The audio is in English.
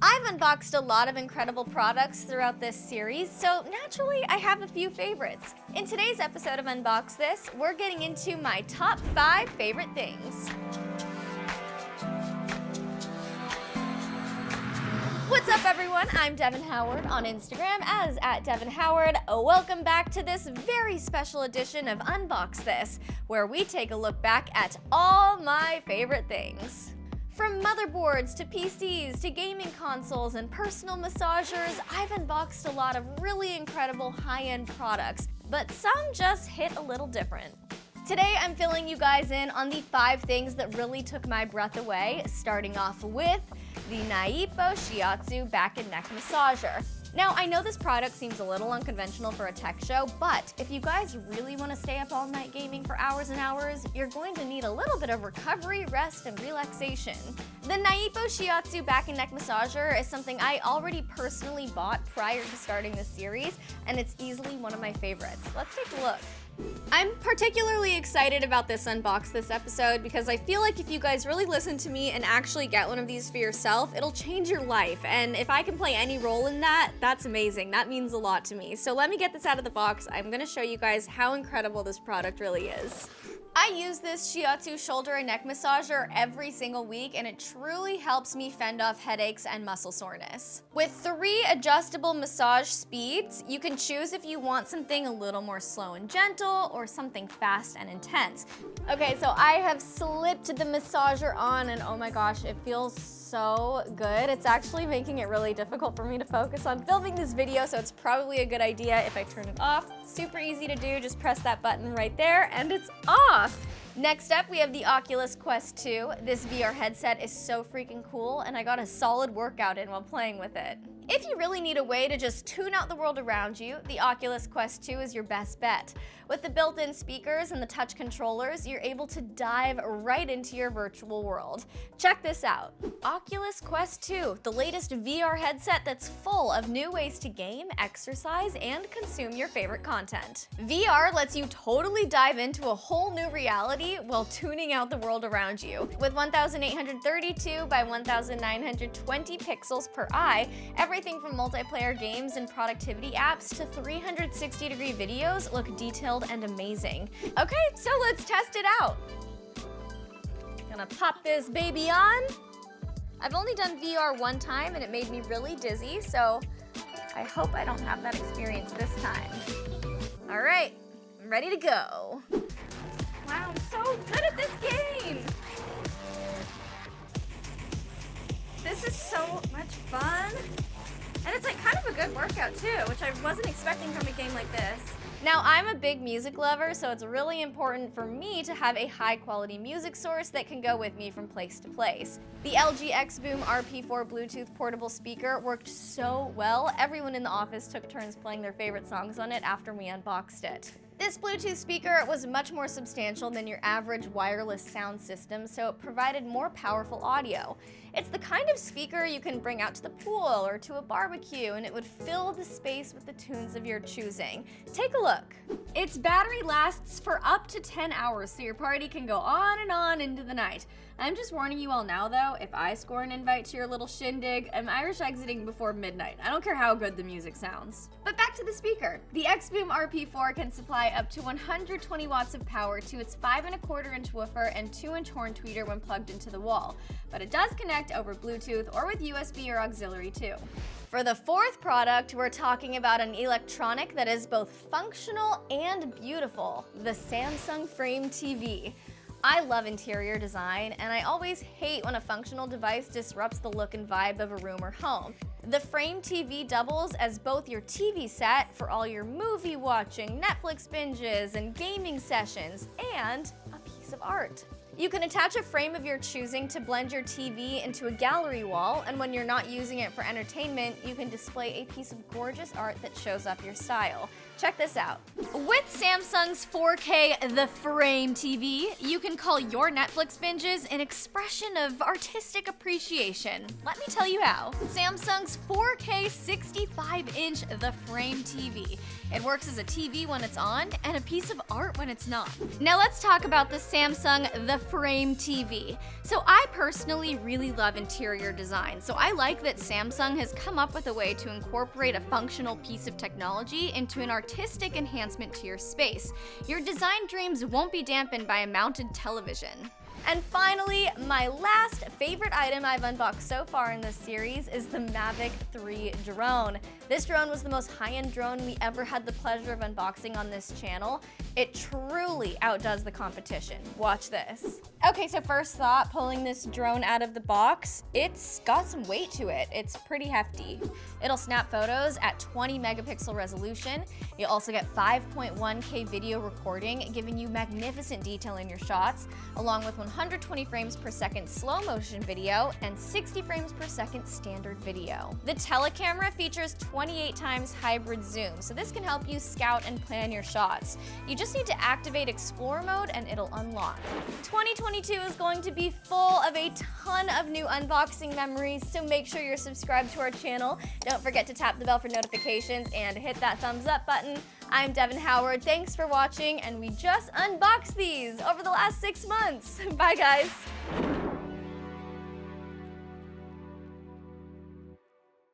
I've unboxed a lot of incredible products throughout this series, so naturally I have a few favorites. In today's episode of Unbox This, we're getting into my top 5 favorite things. What's up everyone, I'm Devyn Howard on Instagram as @Devyn Howard. Welcome back to this very special edition of Unbox This, where we take a look back at all my favorite things. From motherboards to PCs to gaming consoles and personal massagers, I've unboxed a lot of really incredible high-end products, but some just hit a little different. Today I'm filling you guys in on the 5 things that really took my breath away, starting off with the Naipo Shiatsu back and neck massager. Now, I know this product seems a little unconventional for a tech show, but if you guys really want to stay up all night gaming for hours and hours, you're going to need a little bit of recovery, rest, and relaxation. The Naipo Shiatsu back and neck massager is something I already personally bought prior to starting this series, and it's easily one of my favorites. Let's take a look. I'm particularly excited about this Unbox This episode because I feel like if you guys really listen to me and actually get one of these for yourself, it'll change your life. And if I can play any role in that, that's amazing. That means a lot to me. So let me get this out of the box. I'm gonna show you guys how incredible this product really is. I use this Shiatsu shoulder and neck massager every single week, and it truly helps me fend off headaches and muscle soreness. With 3 adjustable massage speeds, you can choose if you want something a little more slow and gentle or something fast and intense. Okay, so I have slipped the massager on and oh my gosh, it feels so good. It's actually making it really difficult for me to focus on filming this video, so it's probably a good idea if I turn it off. Super easy to do, just press that button right there and it's off. Next up, we have the Oculus Quest 2. This VR headset is so freaking cool, and I got a solid workout in while playing with it. If you really need a way to just tune out the world around you, the Oculus Quest 2 is your best bet. With the built-in speakers and the touch controllers, you're able to dive right into your virtual world. Check this out. Oculus Quest 2, the latest VR headset that's full of new ways to game, exercise, and consume your favorite content. VR lets you totally dive into a whole new reality while tuning out the world around you. With 1832 by 1920 pixels per eye, everything from multiplayer games and productivity apps to 360-degree videos look detailed and amazing. Okay, so let's test it out. Gonna pop this baby on. I've only done VR one time and it made me really dizzy, so I hope I don't have that experience this time. All right, I'm ready to go. Wow, I'm so good at this game. This is so much fun. And it's like kind of a good workout too, which I wasn't expecting from a game like this. Now, I'm a big music lover, so it's really important for me to have a high quality music source that can go with me from place to place. The LG XBOOM RP4 Bluetooth portable speaker worked so well, everyone in the office took turns playing their favorite songs on it after we unboxed it. This Bluetooth speaker was much more substantial than your average wireless sound system, so it provided more powerful audio. It's the kind of speaker you can bring out to the pool or to a barbecue, and it would fill the space with the tunes of your choosing. Take a look. Its battery lasts for up to 10 hours, so your party can go on and on into the night. I'm just warning you all now though, if I score an invite to your little shindig, I'm Irish exiting before midnight. I don't care how good the music sounds. But back to the speaker. The XBOOM RP4 can supply up to 120 watts of power to its 5¼ woofer and 2-inch horn tweeter when plugged into the wall. But it does connect over Bluetooth or with USB or auxiliary too. For the 4th product, we're talking about an electronic that is both functional and beautiful, the Samsung Frame TV. I love interior design, and I always hate when a functional device disrupts the look and vibe of a room or home. The Frame TV doubles as both your TV set for all your movie watching, Netflix binges, and gaming sessions, and a piece of art. You can attach a frame of your choosing to blend your TV into a gallery wall, and when you're not using it for entertainment, you can display a piece of gorgeous art that shows up your style. Check this out. With Samsung's 4K The Frame TV, you can call your Netflix binges an expression of artistic appreciation. Let me tell you how. Samsung's 4K 65-inch The Frame TV. It works as a TV when it's on and a piece of art when it's not. Now let's talk about the Samsung The frame TV. So I personally really love interior design, so I like that Samsung has come up with a way to incorporate a functional piece of technology into an artistic enhancement to your space. Your design dreams won't be dampened by a mounted television. And finally, my last favorite item I've unboxed so far in this series is the Mavic 3 drone. This drone was the most high-end drone we ever had the pleasure of unboxing on this channel. It truly outdoes the competition. Watch this. Okay, so first thought, pulling this drone out of the box, it's got some weight to it. It's pretty hefty. It'll snap photos at 20 megapixel resolution. You'll also get 5.1K video recording, giving you magnificent detail in your shots, along with 120 frames per second slow motion video and 60 frames per second standard video. The telecamera features 28 times hybrid zoom, so this can help you scout and plan your shots. You just need to activate Explore mode and it'll unlock. 2022 is going to be full of a ton of new unboxing memories, so make sure you're subscribed to our channel. Don't forget to tap the bell for notifications and hit that thumbs up button. I'm Devyn Howard, thanks for watching, and we just unboxed these over the last 6 months. Bye guys.